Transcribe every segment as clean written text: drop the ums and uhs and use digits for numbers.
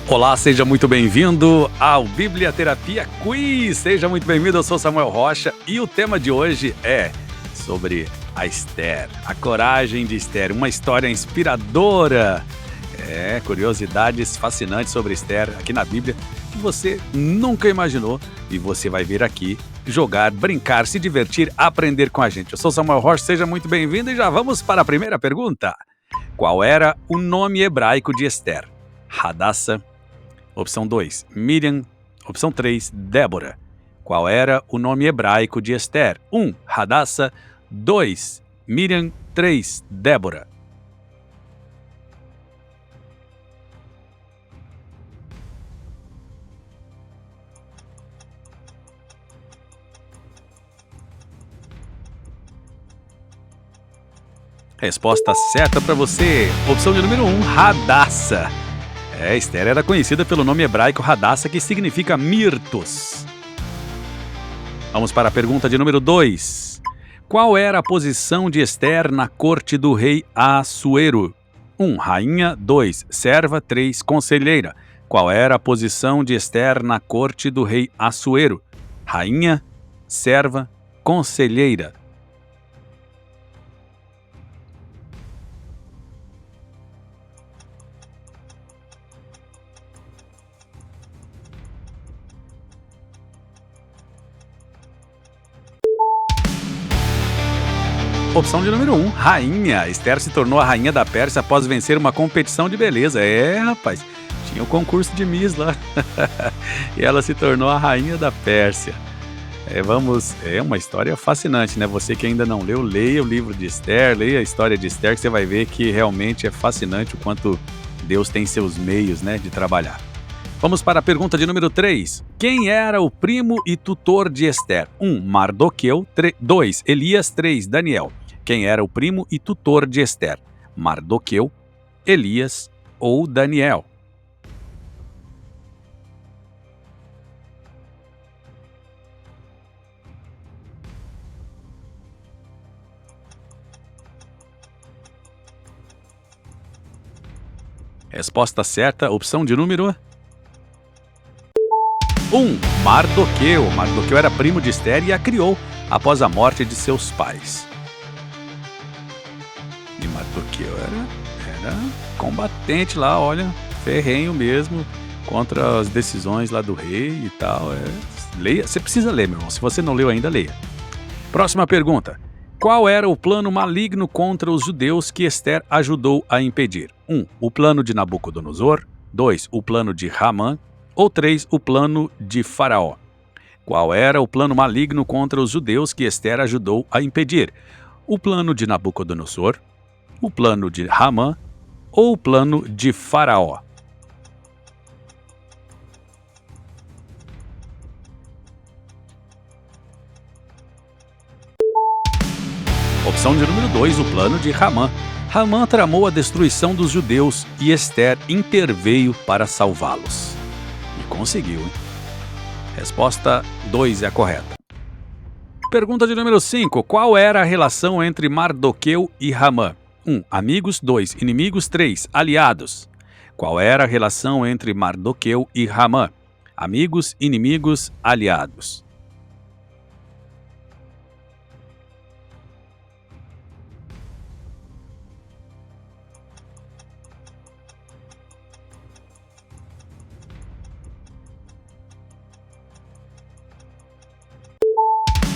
Olá, seja muito bem-vindo ao Biblioterapia Quiz. Seja muito bem-vindo, eu sou Samuel Rocha e o tema de hoje é sobre a Esther, a coragem de Esther, uma história inspiradora. Curiosidades fascinantes sobre Esther aqui na Bíblia que você nunca imaginou e você vai vir aqui jogar, brincar, se divertir, aprender com a gente. Eu sou Samuel Rocha, seja muito bem-vindo e já vamos para a primeira pergunta. Qual era o nome hebraico de Esther? Hadassah. Opção 2, Miriam. Opção 3, Débora. Qual era o nome hebraico de Esther? 1, Hadassah. 2, Miriam. 3, Débora. Resposta certa para você. Opção de número 1, Hadassah. Esther era conhecida pelo nome hebraico Hadassah, que significa mirtos. Vamos para a pergunta de número 2. Qual era a posição de Esther na corte do rei Assuero? 1, rainha. 2, serva. 3, conselheira. Qual era a posição de Esther na corte do rei Assuero? Rainha, serva, conselheira. Opção de número 1, rainha. Esther se tornou a rainha da Pérsia após vencer uma competição de beleza. Rapaz, tinha o concurso de Miss lá. E ela se tornou a rainha da Pérsia. É uma história fascinante, né? Você que ainda não leu, leia o livro de Esther, leia a história de Esther, que você vai ver que realmente é fascinante o quanto Deus tem seus meios, né, de trabalhar. Vamos para a pergunta de número 3. Quem era o primo e tutor de Esther? 1, Mardoqueu. 2, Elias. 3, Daniel. Quem era o primo e tutor de Esther? Mardoqueu, Elias ou Daniel? Resposta certa, opção de número 1, Mardoqueu. Mardoqueu era primo de Esther e a criou após a morte de seus pais. E Mardoqueu era combatente lá, olha, ferrenho mesmo, contra as decisões lá do rei e tal. Leia, você precisa ler, meu irmão. Se você não leu ainda, leia. Próxima pergunta. Qual era o plano maligno contra os judeus que Esther ajudou a impedir? 1, o plano de Nabucodonosor. 2, o plano de Ramã. Ou 3, o plano de Faraó. Qual era o plano maligno contra os judeus que Esther ajudou a impedir? O plano de Nabucodonosor, o plano de Ramã ou o plano de Faraó? Opção de número 2, o plano de Ramã. Ramã tramou a destruição dos judeus e Esther interveio para salvá-los. E conseguiu, hein? Resposta 2 é a correta. Pergunta de número 5. Qual era a relação entre Mardoqueu e Ramã? 1, amigos. 2, inimigos. 3, aliados. Qual era a relação entre Mardoqueu e Ramã? Amigos, inimigos, aliados.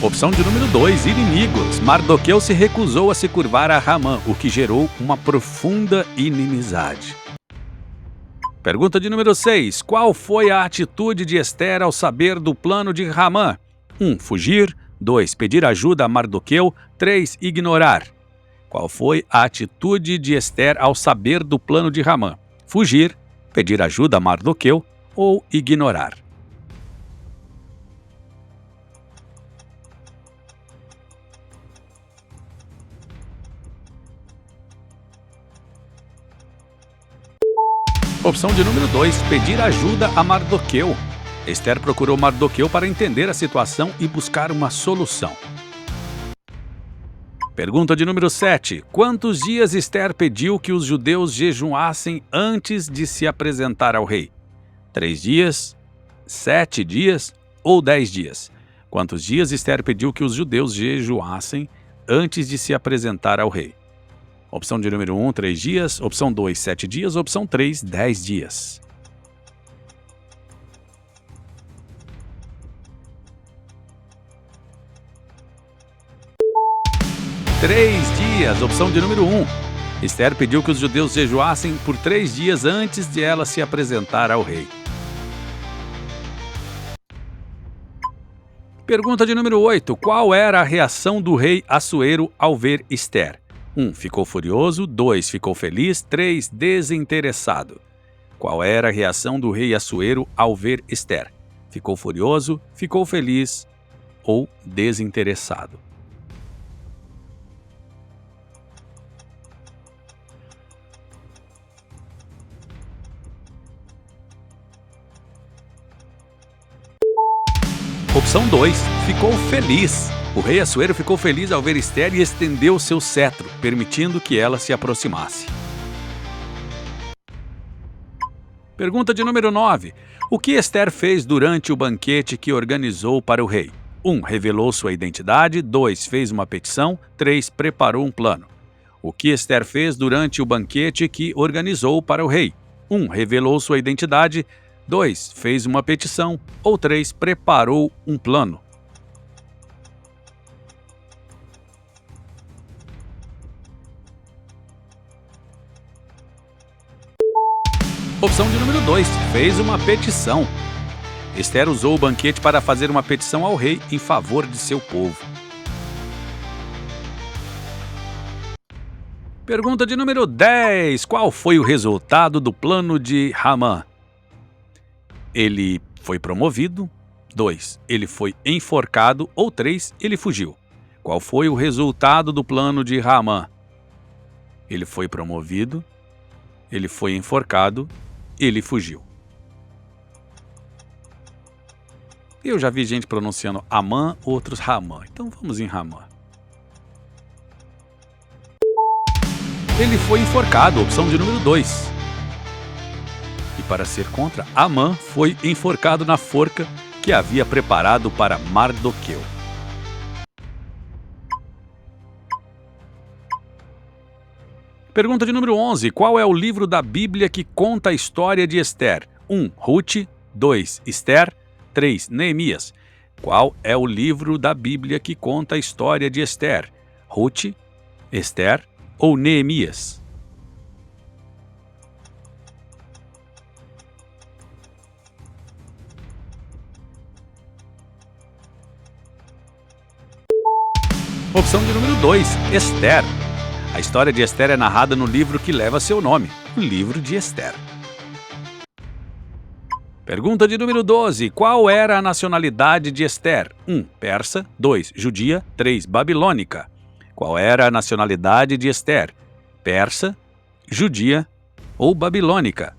Opção de número 2, inimigos. Mardoqueu se recusou a se curvar a Ramã, o que gerou uma profunda inimizade. Pergunta de número 6. Qual foi a atitude de Esther ao saber do plano de Ramã? 1, fugir. 2, pedir ajuda a Mardoqueu. 3, ignorar. Qual foi a atitude de Esther ao saber do plano de Ramã? Fugir, pedir ajuda a Mardoqueu ou ignorar? Opção de número 2, pedir ajuda a Mardoqueu. Esther procurou Mardoqueu para entender a situação e buscar uma solução. Pergunta de número 7. Quantos dias Esther pediu que os judeus jejuassem antes de se apresentar ao rei? 3 dias, 7 dias ou 10 dias? Quantos dias Esther pediu que os judeus jejuassem antes de se apresentar ao rei? Opção de número 1, 3 dias. Opção 2, 7 dias. Opção 3, 10 dias. 3 dias. Opção de número 1. Esther pediu que os judeus jejuassem por 3 dias antes de ela se apresentar ao rei. Pergunta de número 8. Qual era a reação do rei Assuero ao ver Esther? 1. Ficou furioso. 2. Ficou feliz. 3. Desinteressado. Qual era a reação do rei Assuero ao ver Esther? Ficou furioso, ficou feliz ou desinteressado? Opção 2. Ficou feliz. O rei Assuero ficou feliz ao ver Esther e estendeu seu cetro, permitindo que ela se aproximasse. Pergunta de número 9. O que Esther fez durante o banquete que organizou para o rei? 1. Revelou sua identidade. 2. Fez uma petição. 3. Preparou um plano. O que Esther fez durante o banquete que organizou para o rei? 1. Revelou sua identidade. 2. Fez uma petição. Ou 3. Preparou um plano. Opção de número 2. Fez uma petição. Esther usou o banquete para fazer uma petição ao rei em favor de seu povo. Pergunta de número 10. Qual foi o resultado do plano de Hamã? Ele foi promovido. 2. Ele foi enforcado. Ou 3. Ele fugiu. Qual foi o resultado do plano de Hamã? Ele foi promovido. Ele foi enforcado. Ele fugiu. Eu já vi gente pronunciando Amã, outros Ramã. Então vamos em Ramã. Ele foi enforcado, opção de número 2. E para ser contra, Amã foi enforcado na forca que havia preparado para Mardoqueu. Pergunta de número 11. Qual é o livro da Bíblia que conta a história de Esther? 1. Rute. 2. Esther. 3. Neemias. Qual é o livro da Bíblia que conta a história de Esther? Rute, Esther ou Neemias? Opção de número 2. Esther. A história de Esther é narrada no livro que leva seu nome, o livro de Esther. Pergunta de número 12. Qual era a nacionalidade de Esther? 1. Persa. 2. Judia. 3. Babilônica. Qual era a nacionalidade de Esther? Persa, judia ou babilônica?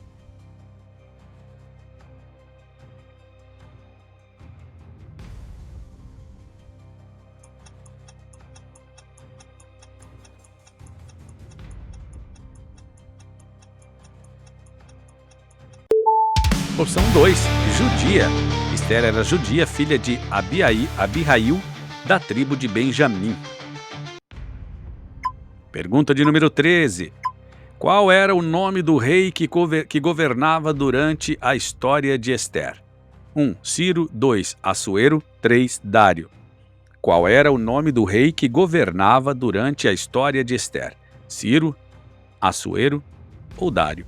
Opção 2. Judia. Esther era judia, filha de Abihail, da tribo de Benjamim. Pergunta de número 13. Qual era o nome do rei que governava durante a história de Esther? 1. Ciro. 2. Assuero. 3. Dário. Qual era o nome do rei que governava durante a história de Esther? Ciro, Assuero ou Dário?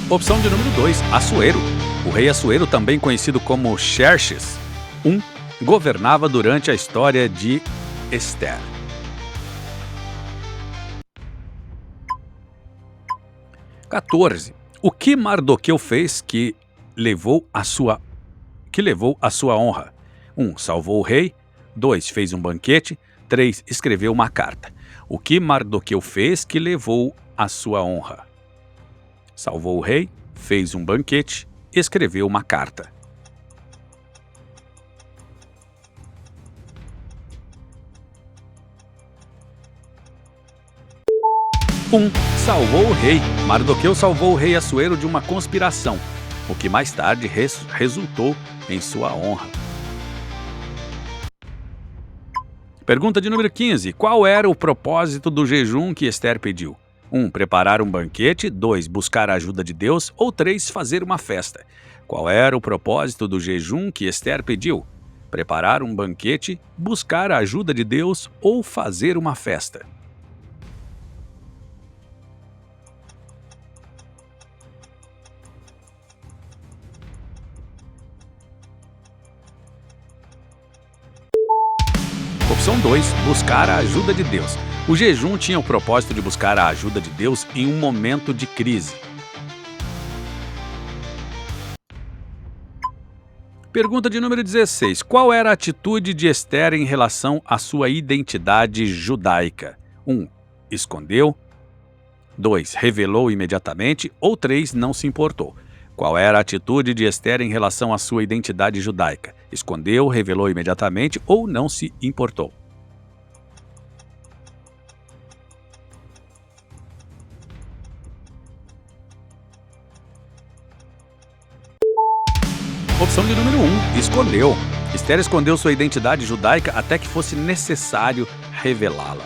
Opção de número 2, Assuero. O rei Assuero, também conhecido como Xerxes I, governava durante a história de Esther. (14) O que Mardoqueu fez que levou a sua honra? 1. Salvou o rei. 2. Fez um banquete. 3. Escreveu uma carta. O que Mardoqueu fez que levou a sua honra? Salvou o rei, fez um banquete, escreveu uma carta. Um, salvou o rei. Mardoqueu salvou o rei Assuero de uma conspiração, o que mais tarde resultou em sua honra. Pergunta de número 15. Qual era o propósito do jejum que Esther pediu? 1. Preparar um banquete. 2. Buscar a ajuda de Deus. Ou 3. Fazer uma festa. Qual era o propósito do jejum que Esther pediu? Preparar um banquete, buscar a ajuda de Deus ou fazer uma festa? Opção 2. Buscar a ajuda de Deus. O jejum tinha o propósito de buscar a ajuda de Deus em um momento de crise. Pergunta de número 16. Qual era a atitude de Esther em relação à sua identidade judaica? 1. Escondeu. 2. Revelou imediatamente. Ou 3. Não se importou. Qual era a atitude de Esther em relação à sua identidade judaica? Escondeu, revelou imediatamente ou não se importou? Opção de número 1. Escondeu. Esther escondeu sua identidade judaica até que fosse necessário revelá-la.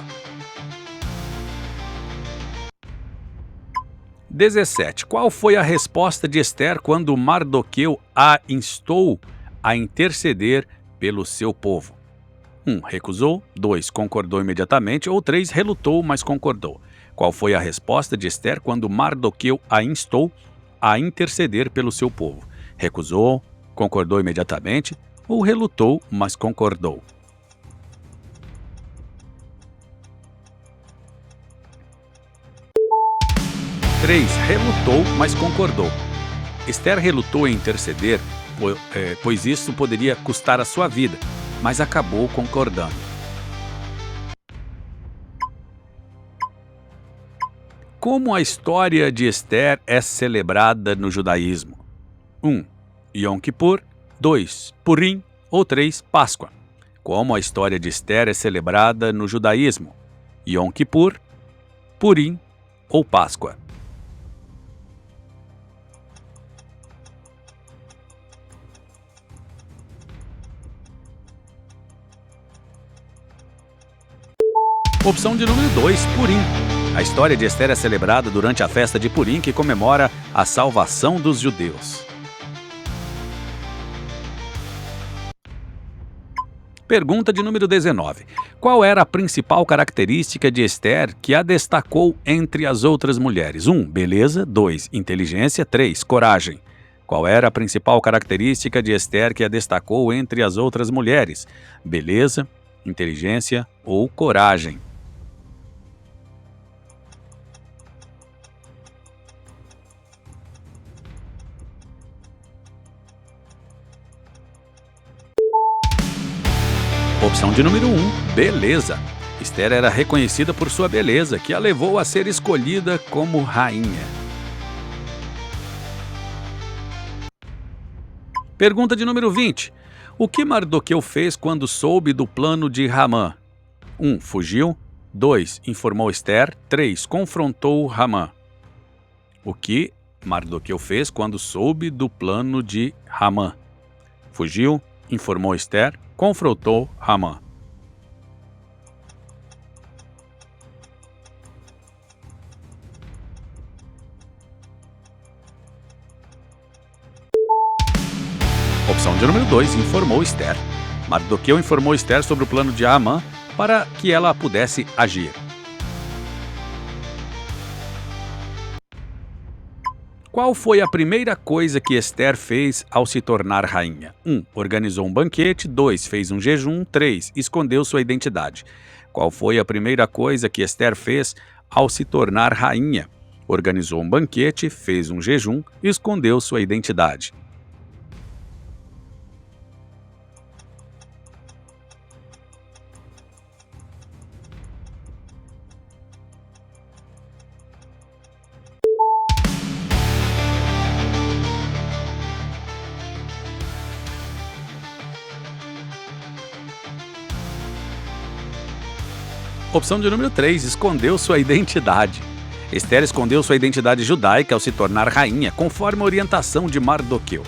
17. Qual foi a resposta de Esther quando Mardoqueu a instou a interceder pelo seu povo? 1. Recusou. 2. Concordou imediatamente. Ou 3. Relutou, mas concordou. Qual foi a resposta de Esther quando Mardoqueu a instou a interceder pelo seu povo? Recusou, concordou imediatamente ou relutou, mas concordou? 3. Relutou, mas concordou. Esther relutou em interceder, pois isso poderia custar a sua vida, mas acabou concordando. Como a história de Esther é celebrada no judaísmo? 1. Yom Kippur. 2. Purim. Ou 3. Páscoa. Como a história de Esther é celebrada no judaísmo? Yom Kippur, Purim ou Páscoa? Opção de número 2, Purim. A história de Esther é celebrada durante a festa de Purim, que comemora a salvação dos judeus. Pergunta de número 19. Qual era a principal característica de Esther que a destacou entre as outras mulheres? 1. Beleza. 2. Inteligência. 3. Coragem. Qual era a principal característica de Esther que a destacou entre as outras mulheres? Beleza, inteligência ou coragem? Opção de número 1, beleza. Esther era reconhecida por sua beleza, que a levou a ser escolhida como rainha. Pergunta de número 20. O que Mardoqueu fez quando soube do plano de Ramã? 1. Fugiu. 2. Informou Esther. 3. Confrontou Ramã. O que Mardoqueu fez quando soube do plano de Ramã? Fugiu. Informou Esther. Confrontou Ramã. Opção de número 2, informou Esther. Mardoqueu informou Esther sobre o plano de Amã para que ela pudesse agir. Qual foi a primeira coisa que Esther fez ao se tornar rainha? 1. Organizou um banquete. 2. Fez um jejum. 3. Escondeu sua identidade. Qual foi a primeira coisa que Esther fez ao se tornar rainha? Organizou um banquete, fez um jejum, escondeu sua identidade. Opção de número 3, escondeu sua identidade. Esther escondeu sua identidade judaica ao se tornar rainha, conforme a orientação de Mardoqueu.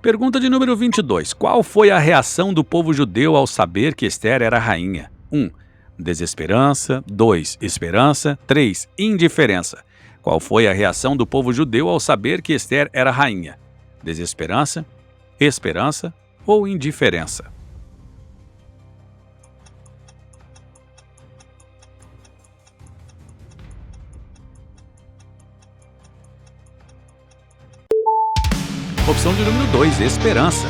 Pergunta de número 22. Qual foi a reação do povo judeu ao saber que Esther era rainha? 1. Desesperança. 2. Esperança. 3. Indiferença. Qual foi a reação do povo judeu ao saber que Esther era rainha? Desesperança, esperança ou indiferença? Opção de número 2, esperança.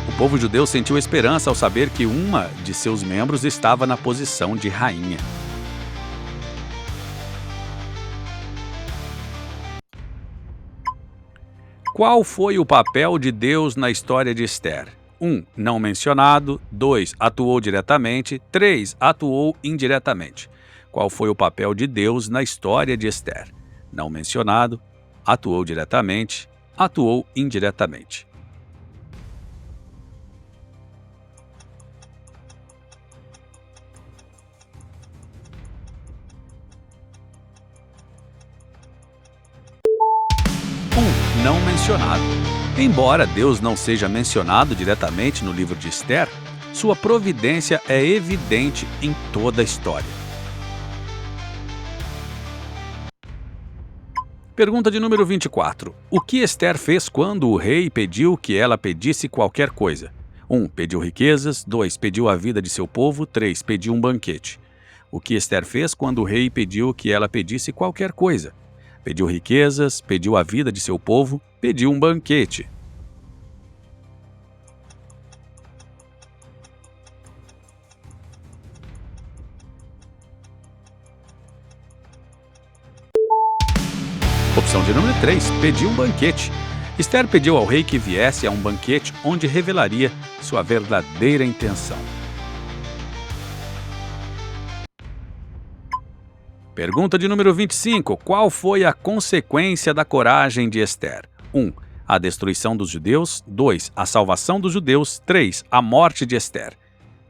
O povo judeu sentiu esperança ao saber que uma de seus membros estava na posição de rainha. Qual foi o papel de Deus na história de Esther? 1. Não mencionado. 2. Atuou diretamente. 3. Atuou indiretamente. Qual foi o papel de Deus na história de Esther? Não mencionado. Atuou diretamente. Atuou indiretamente. Não mencionado. Embora Deus não seja mencionado diretamente no livro de Esther, sua providência é evidente em toda a história. Pergunta de número 24. O que Esther fez quando o rei pediu que ela pedisse qualquer coisa? 1. Pediu riquezas. 2. Pediu a vida de seu povo. 3. Pediu um banquete. O que Esther fez quando o rei pediu que ela pedisse qualquer coisa? Pediu riquezas, pediu a vida de seu povo, pediu um banquete. Opção de número 3, pediu um banquete. Esther pediu ao rei que viesse a um banquete onde revelaria sua verdadeira intenção. Pergunta de número 25. Qual foi a consequência da coragem de Esther? 1. A destruição dos judeus. 2. A salvação dos judeus. 3. A morte de Esther.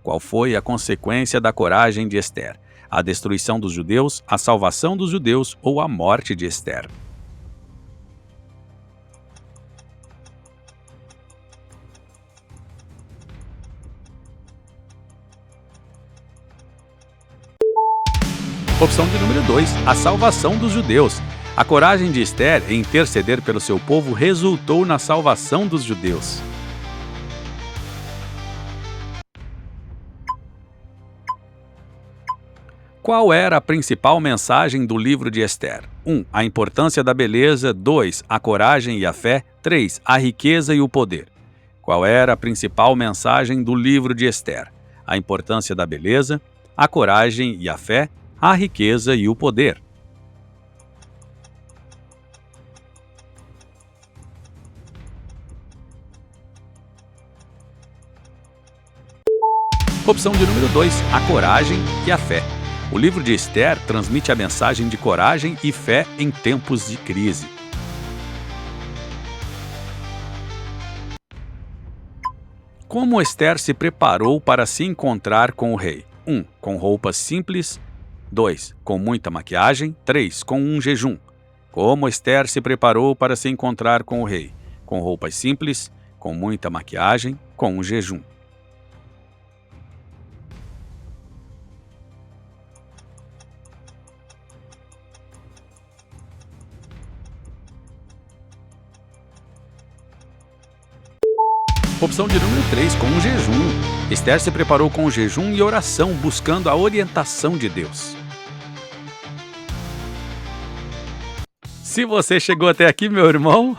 Qual foi a consequência da coragem de Esther? A destruição dos judeus, a salvação dos judeus ou a morte de Esther? Opção de número 2, a salvação dos judeus. A coragem de Esther em interceder pelo seu povo resultou na salvação dos judeus. Qual era a principal mensagem do livro de Esther? 1. A importância da beleza. 2. A coragem e a fé. 3. A riqueza e o poder. Qual era a principal mensagem do livro de Esther? A importância da beleza, a coragem e a fé, a riqueza e o poder. Opção de número 2, a coragem e a fé. O livro de Esther transmite a mensagem de coragem e fé em tempos de crise. Como Esther se preparou para se encontrar com o rei? 1. Com roupas simples. 2. Com muita maquiagem. 3. Com um jejum. Como Esther se preparou para se encontrar com o rei? Com roupas simples, com muita maquiagem, com um jejum. Opção de número 3, com um jejum. Esther se preparou com jejum e oração, buscando a orientação de Deus. Se você chegou até aqui, meu irmão,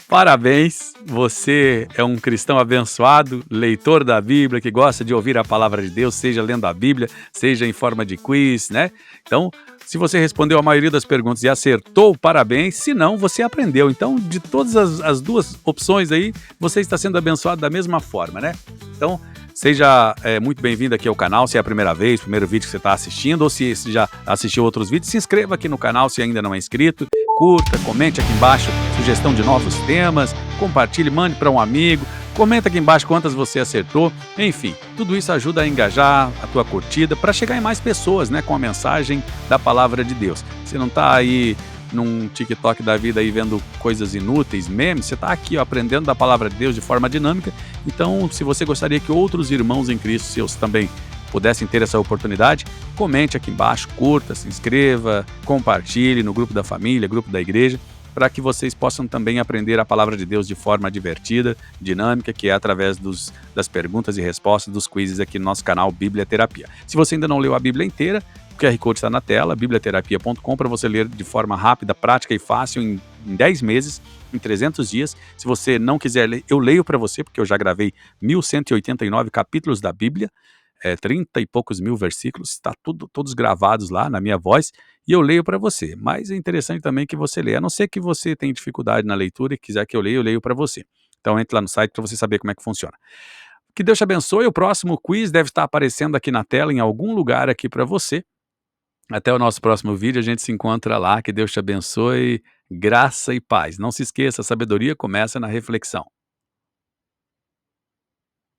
parabéns! Você é um cristão abençoado, leitor da Bíblia, que gosta de ouvir a palavra de Deus, seja lendo a Bíblia, seja em forma de quiz, né? Então, se você respondeu a maioria das perguntas e acertou, parabéns. Se não, você aprendeu. Então, de todas as duas opções aí, você está sendo abençoado da mesma forma, né? Então, seja muito bem-vindo aqui ao canal, se é a primeira vez, primeiro vídeo que você está assistindo, ou se já assistiu outros vídeos, se inscreva aqui no canal se ainda não é inscrito, curta, comente aqui embaixo sugestão de novos temas, compartilhe, mande para um amigo, Comenta aqui embaixo quantas você acertou. Enfim, tudo isso ajuda a engajar a tua curtida para chegar em mais pessoas, né, com a mensagem da palavra de Deus. Você não tá aí num TikTok da vida aí vendo coisas inúteis, memes, você tá aqui ó, aprendendo da palavra de Deus de forma dinâmica. Então, se você gostaria que outros irmãos em Cristo seus também pudessem ter essa oportunidade, comente aqui embaixo, curta, se inscreva, compartilhe no grupo da família, grupo da igreja, para que vocês possam também aprender a palavra de Deus de forma divertida, dinâmica, que é através das perguntas e respostas dos quizzes aqui no nosso canal Bíblia Terapia. Se você ainda não leu a Bíblia inteira, o QR Code está na tela, bibliaterapia.com, para você ler de forma rápida, prática e fácil em 10 meses, em 300 dias. Se você não quiser ler, eu leio para você, porque eu já gravei 1189 capítulos da Bíblia, 30 e poucos mil versículos, está todos gravados lá na minha voz, e eu leio para você. Mas é interessante também que você leia, a não ser que você tenha dificuldade na leitura e quiser que eu leio para você. Então entre lá no site para você saber como é que funciona. Que Deus te abençoe, o próximo quiz deve estar aparecendo aqui na tela, em algum lugar aqui para você. Até o nosso próximo vídeo, a gente se encontra lá, que Deus te abençoe, graça e paz. Não se esqueça, a sabedoria começa na reflexão.